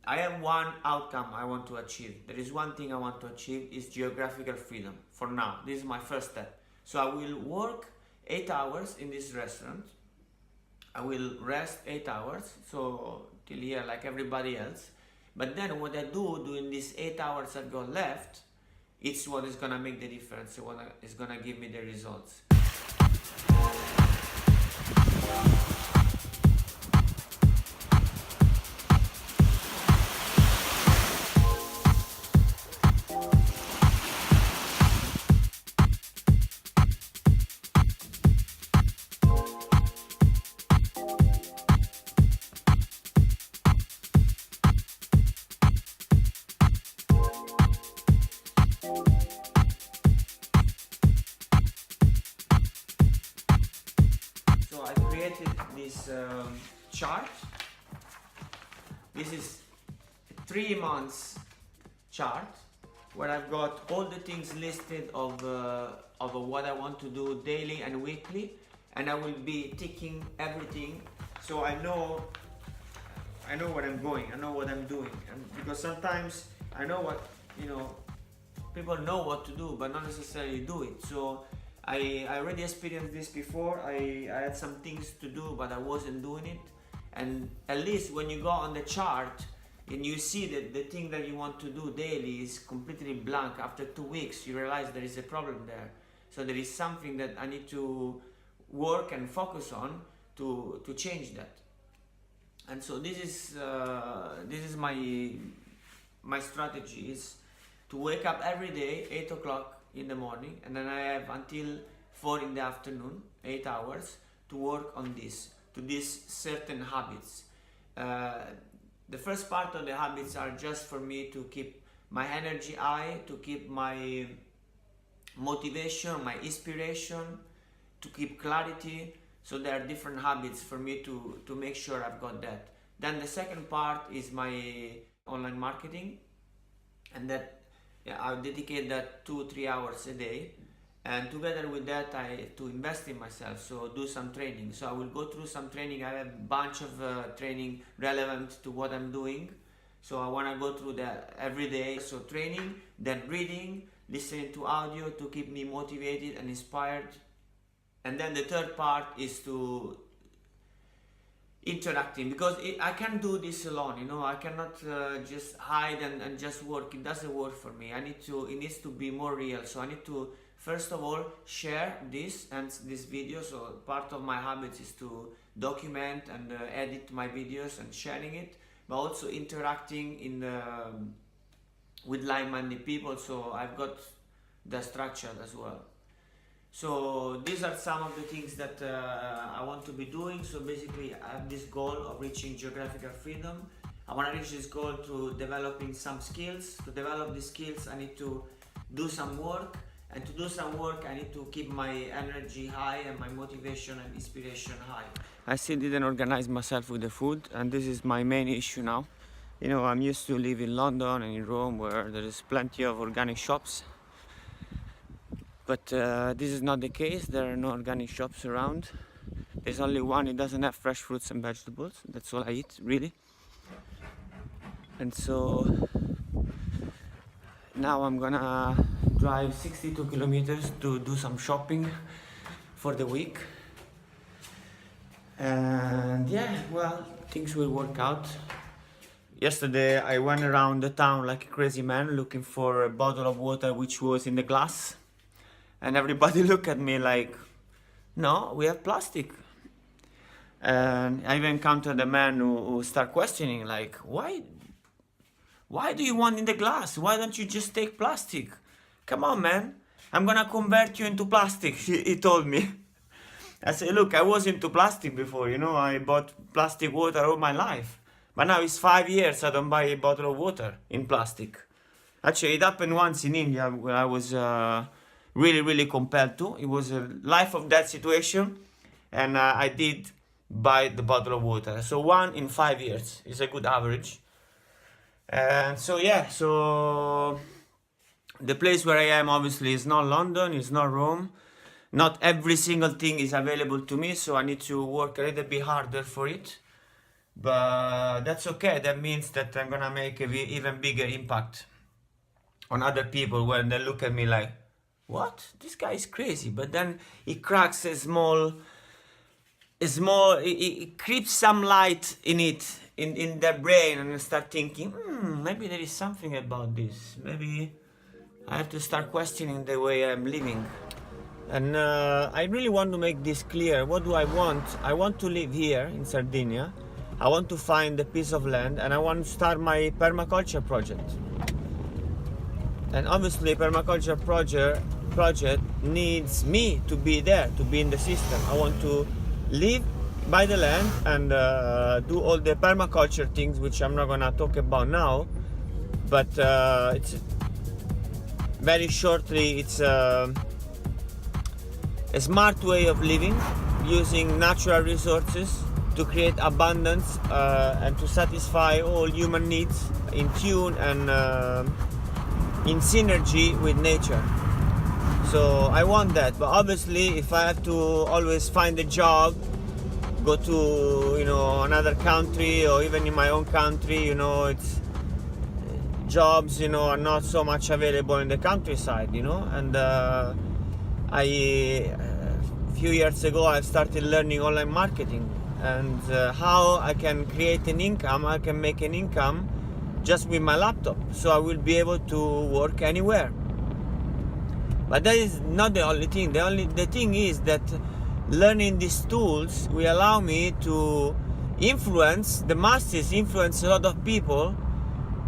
I have one outcome I want to achieve. There is one thing I want to achieve, is geographical freedom. For now, this is my first step. So I will work 8 hours in this restaurant. I will rest 8 hours, so till here like everybody else. But then what I do during these 8 hours I've got left, it's what is gonna make the difference, what is gonna give me the results. So I created this chart. This is 3 months chart where I've got all the things listed of what I want to do daily and weekly, and I will be ticking everything, so I know where I'm going, I know what I'm doing. And because sometimes I know what, people know what to do but not necessarily do it. So I already experienced this before. I had some things to do but I wasn't doing it, and at least when you go on the chart and you see that the thing that you want to do daily is completely blank, after 2 weeks you realize there is a problem there. So there is something that I need to work and focus on to change that. And so this is my strategy, is to wake up every day 8 o'clock in the morning, and then I have until 4 in the afternoon, 8 hours, to work on these certain habits. The first part of the habits are just for me to keep my energy high, to keep my motivation, my inspiration, to keep clarity. So there are different habits for me to make sure I've got that. Then the second part is my online marketing, and that I'll dedicate that 2-3 hours a day. And together with that, I have to invest in myself, so do some training. So I will go through some training. I have a bunch of training relevant to what I'm doing, so I want to go through that every day. So training, then reading, listening to audio to keep me motivated and inspired. And then the third part is to interacting, because I can't do this alone, I cannot just hide and just work. It doesn't work for me. It needs to be more real. So I need to first of all share this video. So part of my habits is to document and edit my videos and sharing it, but also interacting with like-minded people. So I've got the structure as well. So these are some of the things that I want to be doing. So basically I have this goal of reaching geographical freedom. I want to reach this goal through developing some skills. To develop these skills I need to do some work, and to do some work I need to keep my energy high and my motivation and inspiration high. I still didn't organize myself with the food, and this is my main issue now. I'm used to live in London and in Rome where there is plenty of organic shops. But this is not the case. There are no organic shops around. There's only one. It doesn't have fresh fruits and vegetables. That's all I eat, really. And so now I'm gonna drive 62 kilometers to do some shopping for the week. And yeah, well, things will work out. Yesterday I went around the town like a crazy man looking for a bottle of water which was in the glass. And everybody looked at me like, no, we have plastic. And I even encountered a man who started questioning, like, why do you want in the glass? Why don't you just take plastic? Come on, man, I'm gonna convert you into plastic, he told me. I said, look, I was into plastic before, I bought plastic water all my life. But now it's 5 years I don't buy a bottle of water in plastic. Actually, it happened once in India where I was really compelled to. It was a life or death situation, and I did buy the bottle of water. So 1 in 5 years is a good average. And so yeah, so the place where I am obviously is not London, it's not Rome. Not every single thing is available to me, so I need to work a little bit harder for it. but that's okay. That means that I'm gonna make an even bigger impact on other people when they look at me like, what? This guy is crazy. But then it cracks it creeps some light in their brain, and I start thinking, maybe there is something about this. Maybe I have to start questioning the way I'm living. And I really want to make this clear. What do I want? I want to live here in Sardinia. I want to find a piece of land, and I want to start my permaculture project. And obviously permaculture project needs me to be there, to be in the system. I want to live by the land and do all the permaculture things, which I'm not gonna talk about now, but it's very shortly, it's a smart way of living, using natural resources to create abundance and to satisfy all human needs in tune and in synergy with nature. So I want that, but obviously if I have to always find a job, go to another country, or even in my own country, it's jobs are not so much available in the countryside, and a few years ago I started learning online marketing, and how I can create an income, I can make an income just with my laptop, so I will be able to work anywhere. But that is not the only thing. The thing is that learning these tools will allow me to influence the masses, influence a lot of people,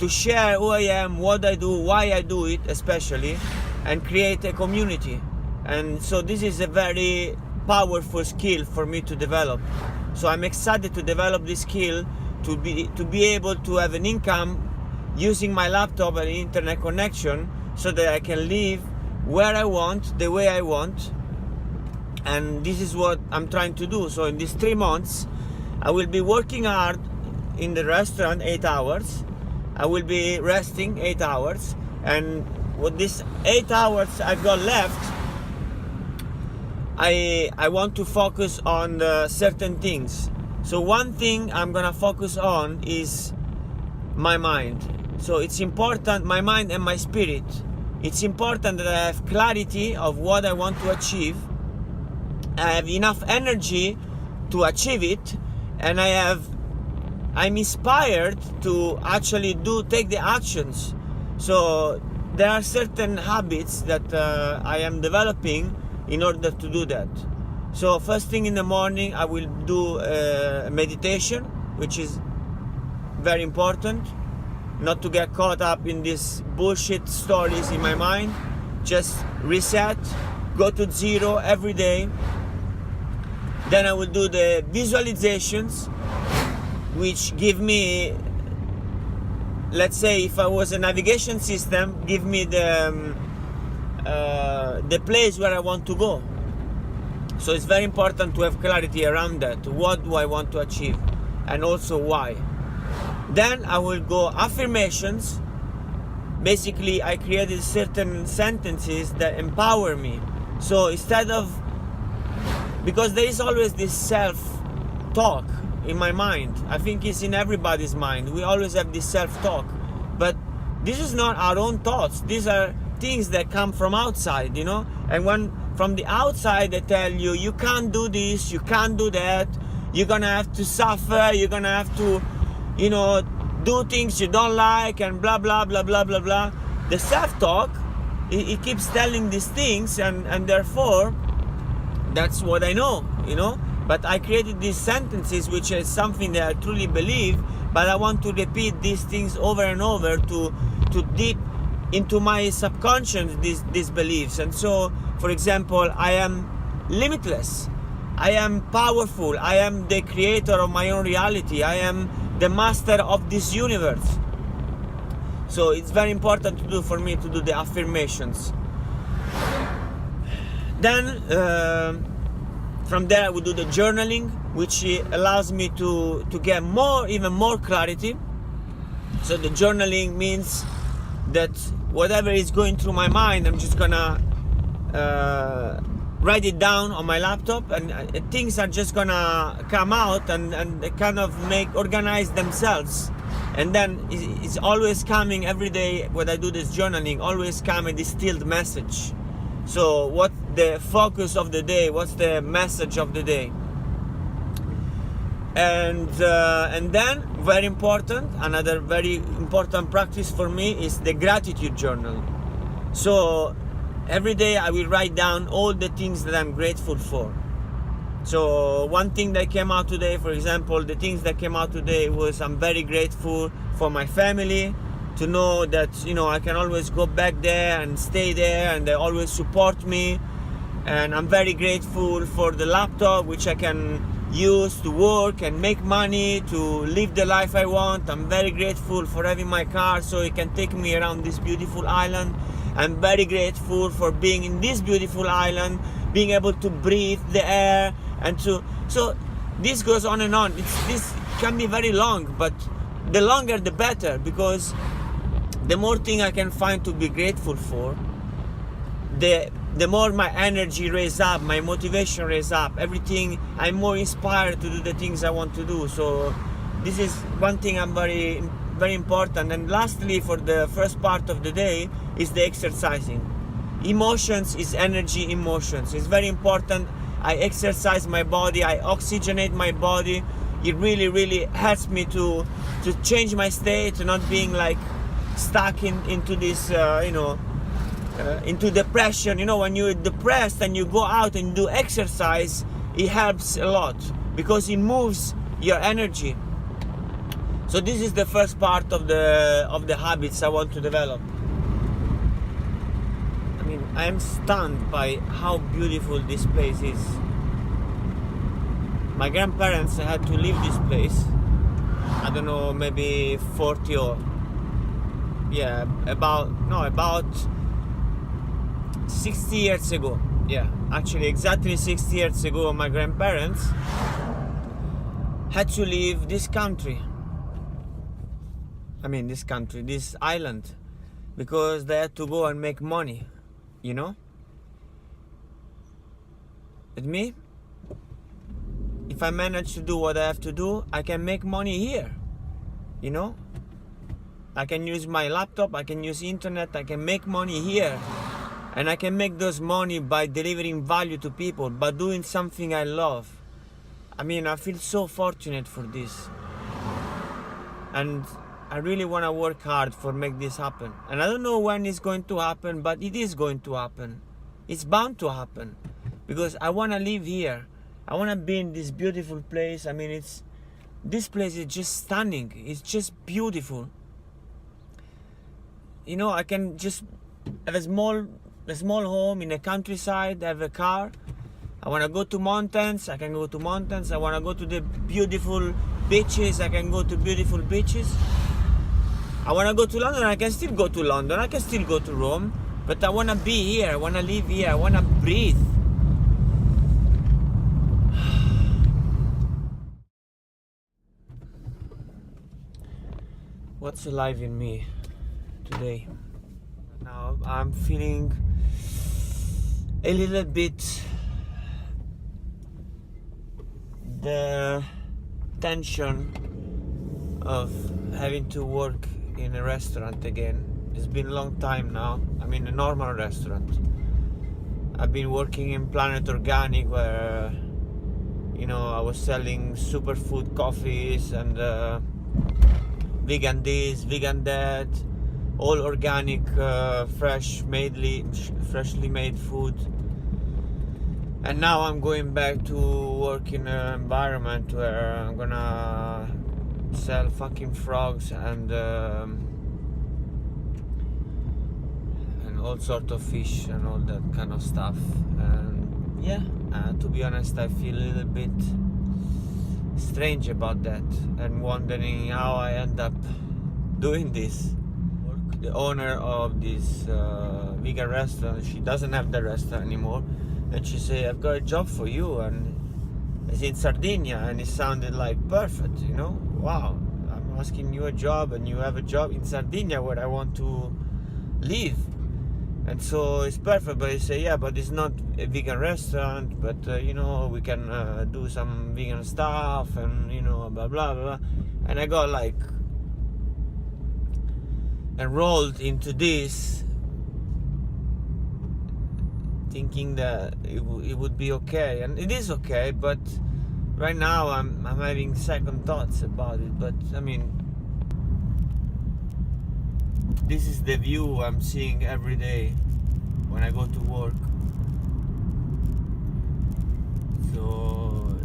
to share who I am, what I do, why I do it especially, and create a community. And so this is a very powerful skill for me to develop. So I'm excited to develop this skill, to be able to have an income using my laptop and internet connection, so that I can live where I want, the way I want. And this is what I'm trying to do. So in these 3 months I will be working hard in the restaurant 8 hours, I will be resting 8 hours, and with these 8 hours I've got left, I want to focus on certain things. So one thing I'm gonna focus on is my mind. So it's important, my mind and my spirit. It's important that I have clarity of what I want to achieve. I have enough energy to achieve it, and I'm inspired to actually take the actions. So there are certain habits that I am developing in order to do that. So first thing in the morning I will do meditation, which is very important, not to get caught up in these bullshit stories in my mind. Just reset, go to zero every day. Then I will do the visualizations, which give me, let's say if I was a navigation system, give me the place where I want to go. So it's very important to have clarity around that. What do I want to achieve, and also why? Then I will go affirmations. Basically I created certain sentences that empower me. So instead of, because there is always this self-talk in my mind, I think it's in everybody's mind, we always have this self-talk, but this is not our own thoughts. These are things that come from outside, and when from the outside they tell you, you can't do this, you can't do that, you're gonna have to suffer, you're gonna have to do things you don't like, and blah blah blah blah blah blah. The self-talk, it keeps telling these things, and therefore that's what I know, but I created these sentences, which is something that I truly believe, but I want to repeat these things over and over to deep into my subconscious, these beliefs. And so, for example, I am limitless, I am powerful, I am the creator of my own reality, I am the master of this universe. So it's very important for me to do the affirmations. Then from there I will do the journaling, which allows me to get even more clarity. So the journaling means that whatever is going through my mind, I'm just gonna write it down on my laptop, and things are just gonna come out and they kind of organize themselves. And then it's always coming every day when I do this journaling, always come a distilled message. So what's the focus of the day? What's the message of the day? And then, very important, another very important practice for me is the gratitude journal. So every day I will write down all the things that I'm grateful for. So one thing that came out today, for example, the things that came out today was I'm very grateful for my family, to know that, you know, I can always go back there and stay there and they always support me. And I'm very grateful for the laptop, which I can use to work and make money, to live the life I want. I'm very grateful for having my car so it can take me around this beautiful island. I'm very grateful for being in this beautiful island, being able to breathe the air, and so this goes on and on. This can be very long, but the longer the better, because the more thing I can find to be grateful for, the more my energy raises up, my motivation raises up, everything, I'm more inspired to do the things I want to do. So this is one thing I'm very, very important. And lastly, for the first part of the day, is the exercising. Emotions is energy, emotions. It's very important. I exercise my body, I oxygenate my body. It really, really helps me to change my state, not being like stuck into this, into depression. You know, when you're depressed and you go out and do exercise, it helps a lot because it moves your energy. So this is the first part of the habits I want to develop. I mean, I am stunned by how beautiful this place is. My grandparents had to leave this place, I don't know, maybe 40 or about 60 years ago. Yeah, actually exactly 60 years ago, my grandparents had to leave this country. I mean this island, because they had to go and make money, you know? With me, if I manage to do what I have to do, I can make money here, you know? I can use my laptop, I can use internet, I can make money here. And I can make those money by delivering value to people, by doing something I love. I mean, I feel so fortunate for this. And I really want to work hard for make this happen. And I don't know when it's going to happen, but it is going to happen. It's bound to happen. Because I want to live here. I want to be in this beautiful place. I mean, this place is just stunning. It's just beautiful. You know, I can just have a small home in the countryside, have a car. I want to go to mountains, I can go to mountains. I want to go to the beautiful beaches, I can go to beautiful beaches. I want to go to London, I can still go to London, I can still go to Rome. But I want to be here, I want to live here, I want to breathe. What's alive in me today? Now I'm feeling a little bit the tension of having to work in a restaurant again. It's been a long time now. I mean, a normal restaurant. I've been working in Planet Organic, where, you know, I was selling superfood coffees and vegan this, vegan that, all organic, freshly made food. And now I'm going back to work in an environment where I'm gonna sell fucking frogs and all sorts of fish and all that kind of stuff. And yeah, to be honest, I feel a little bit strange about that and wondering how I end up doing this. The owner of this vegan restaurant, she doesn't have the restaurant anymore, and she said, I've got a job for you, and it's in Sardinia. And it sounded like perfect, you know. Wow, I'm asking you a job and you have a job in Sardinia where I want to live. And so it's perfect, but you say, yeah, but it's not a vegan restaurant, but you know, we can do some vegan stuff, and you know, blah blah blah. And I got like enrolled into this, thinking that it would be okay, and it is okay, but right now I'm having second thoughts about it. But I mean, this is the view I'm seeing every day when I go to work. So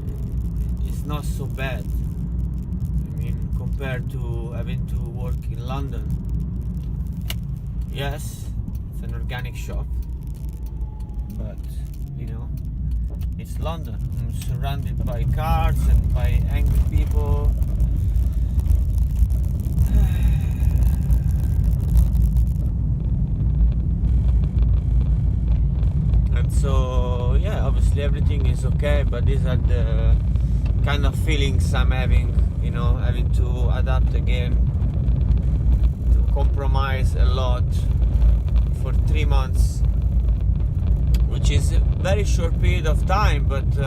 it's not so bad. I mean, compared to having to work in London. Yes, it's an organic shop, but you know, it's London. I'm surrounded by cars and by angry people. And so, yeah, obviously everything is okay, but these are the kind of feelings I'm having, you know, having to adapt again, to compromise a lot for 3 months, which is a very short period of time, but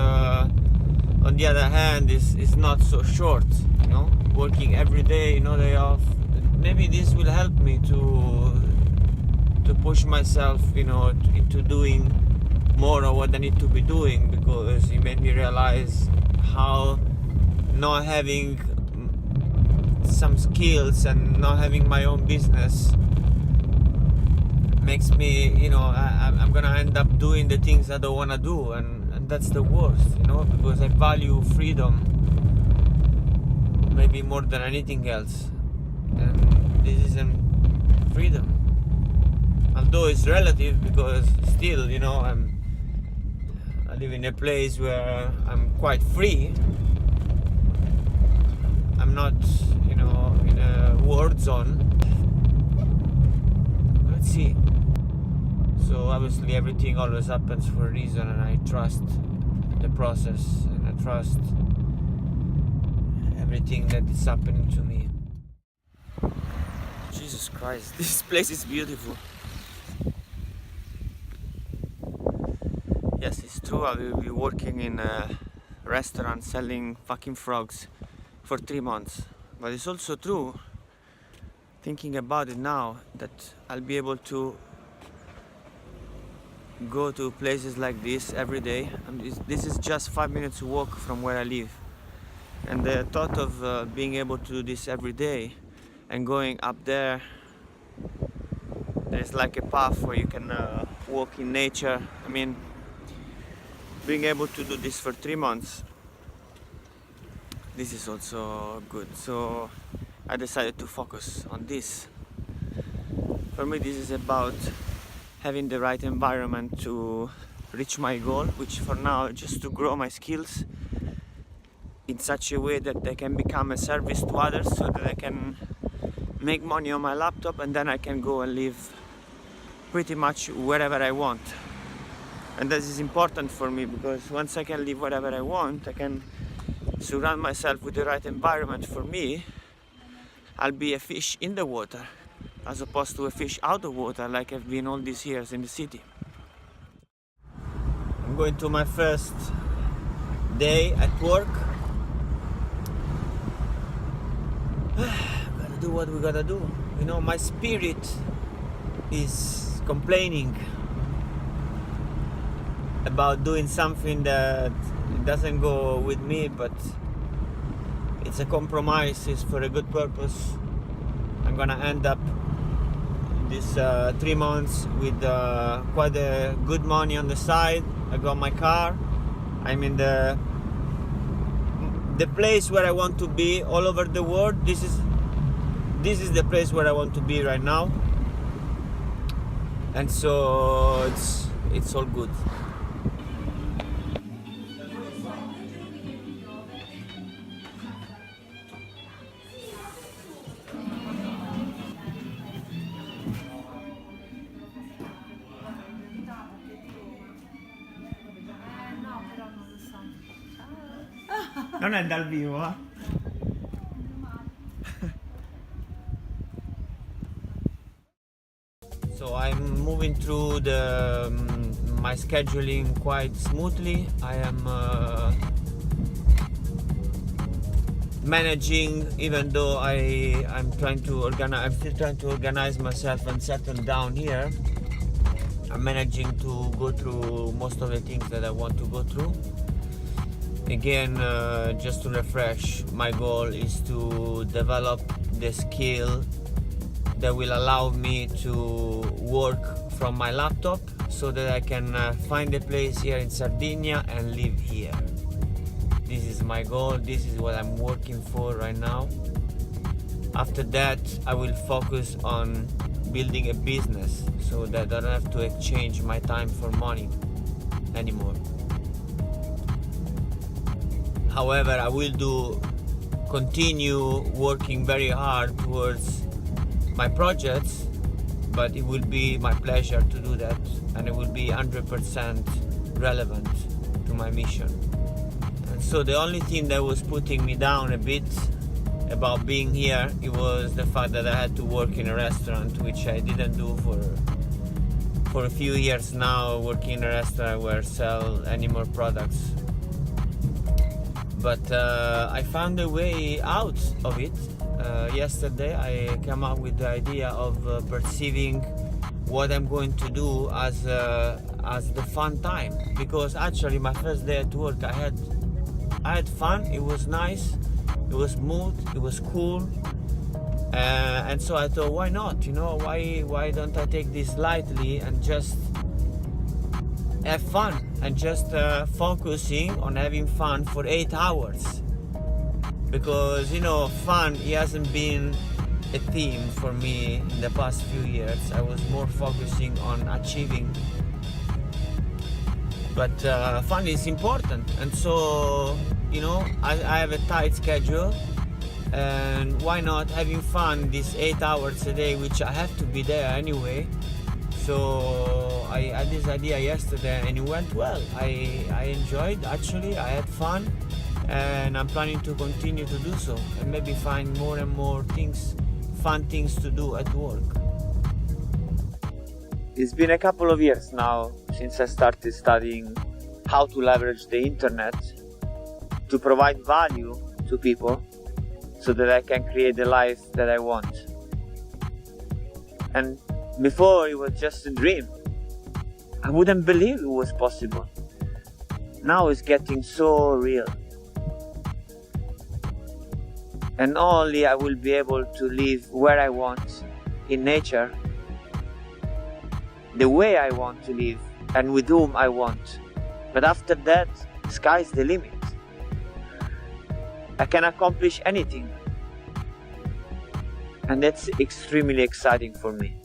on the other hand, it's not so short, you know, working every day, no day off. Maybe this will help me to push myself, you know, into doing more of what I need to be doing, because it made me realize how not having some skills and not having my own business makes me, you know, I'm gonna end up doing the things I don't want to do, and that's the worst, you know, because I value freedom maybe more than anything else, and this isn't freedom, although it's relative, because still, you know, I live in a place where I'm quite free. I'm not, you know, in a war zone. Let's see. So obviously everything always happens for a reason, and I trust the process, and I trust everything that is happening to me. Jesus Christ, this place is beautiful. Yes, it's true, I will be working in a restaurant selling fucking frogs for 3 months. But it's also true, thinking about it now, that I'll be able to go to places like this every day. This is just 5 minutes walk from where I live. And the thought of being able to do this every day and going up there, there's like a path where you can walk in nature. I mean, being able to do this for 3 months, this is also good. So I decided to focus on this. For me, this is about having the right environment to reach my goal, which for now is just to grow my skills in such a way that they can become a service to others, so that I can make money on my laptop, and then I can go and live pretty much wherever I want. And this is important for me, because once I can live wherever I want, I can surround myself with the right environment. For me, I'll be a fish in the water as opposed to a fish out of water like I've been all these years in the city. I'm going to my first day at work. Gotta do what we gotta do. You know, my spirit is complaining about doing something that doesn't go with me, but it's a compromise, it's for a good purpose. I'm gonna end up this 3 months with quite a good money on the side. I got my car. I'm in the place where I want to be all over the world. This is the place where I want to be right now, and so it's all good. Non è dal vivo, eh? So I'm moving through my scheduling quite smoothly. I am managing, even though I'm still trying to organize myself and settle down here. I'm managing to go through most of the things that I want to go through. Again, just to refresh, my goal is to develop the skill that will allow me to work from my laptop so that I can find a place here in Sardinia and live here. This is my goal, this is what I'm working for right now. After that, I will focus on building a business so that I don't have to exchange my time for money anymore. However, I will continue working very hard towards my projects, but it will be my pleasure to do that, and it will be 100% relevant to my mission. And so the only thing that was putting me down a bit about being here, it was the fact that I had to work in a restaurant, which I didn't do for a few years now, working in a restaurant where I sell animal products. But I found a way out of it. Yesterday I came up with the idea of perceiving what I'm going to do as the fun time, because actually my first day at work I had fun. It was nice, it was smooth, it was cool, and so I thought, why not? Why don't I take this lightly and just have fun, and just focusing on having fun for 8 hours. Because fun, it hasn't been a theme for me in the past few years. I was more focusing on achieving, but fun is important. And so I have a tight schedule, and why not having fun these 8 hours a day, which I have to be there anyway. So I had this idea yesterday and it went well. I enjoyed, actually, I had fun, and I'm planning to continue to do so, and maybe find more and more fun things to do at work. It's been a couple of years now since I started studying how to leverage the internet to provide value to people so that I can create the life that I want. And before, it was just a dream. I wouldn't believe it was possible. Now it's getting so real. And only I will be able to live where I want, in nature, the way I want to live, and with whom I want. But after that, sky's the limit. I can accomplish anything. And that's extremely exciting for me.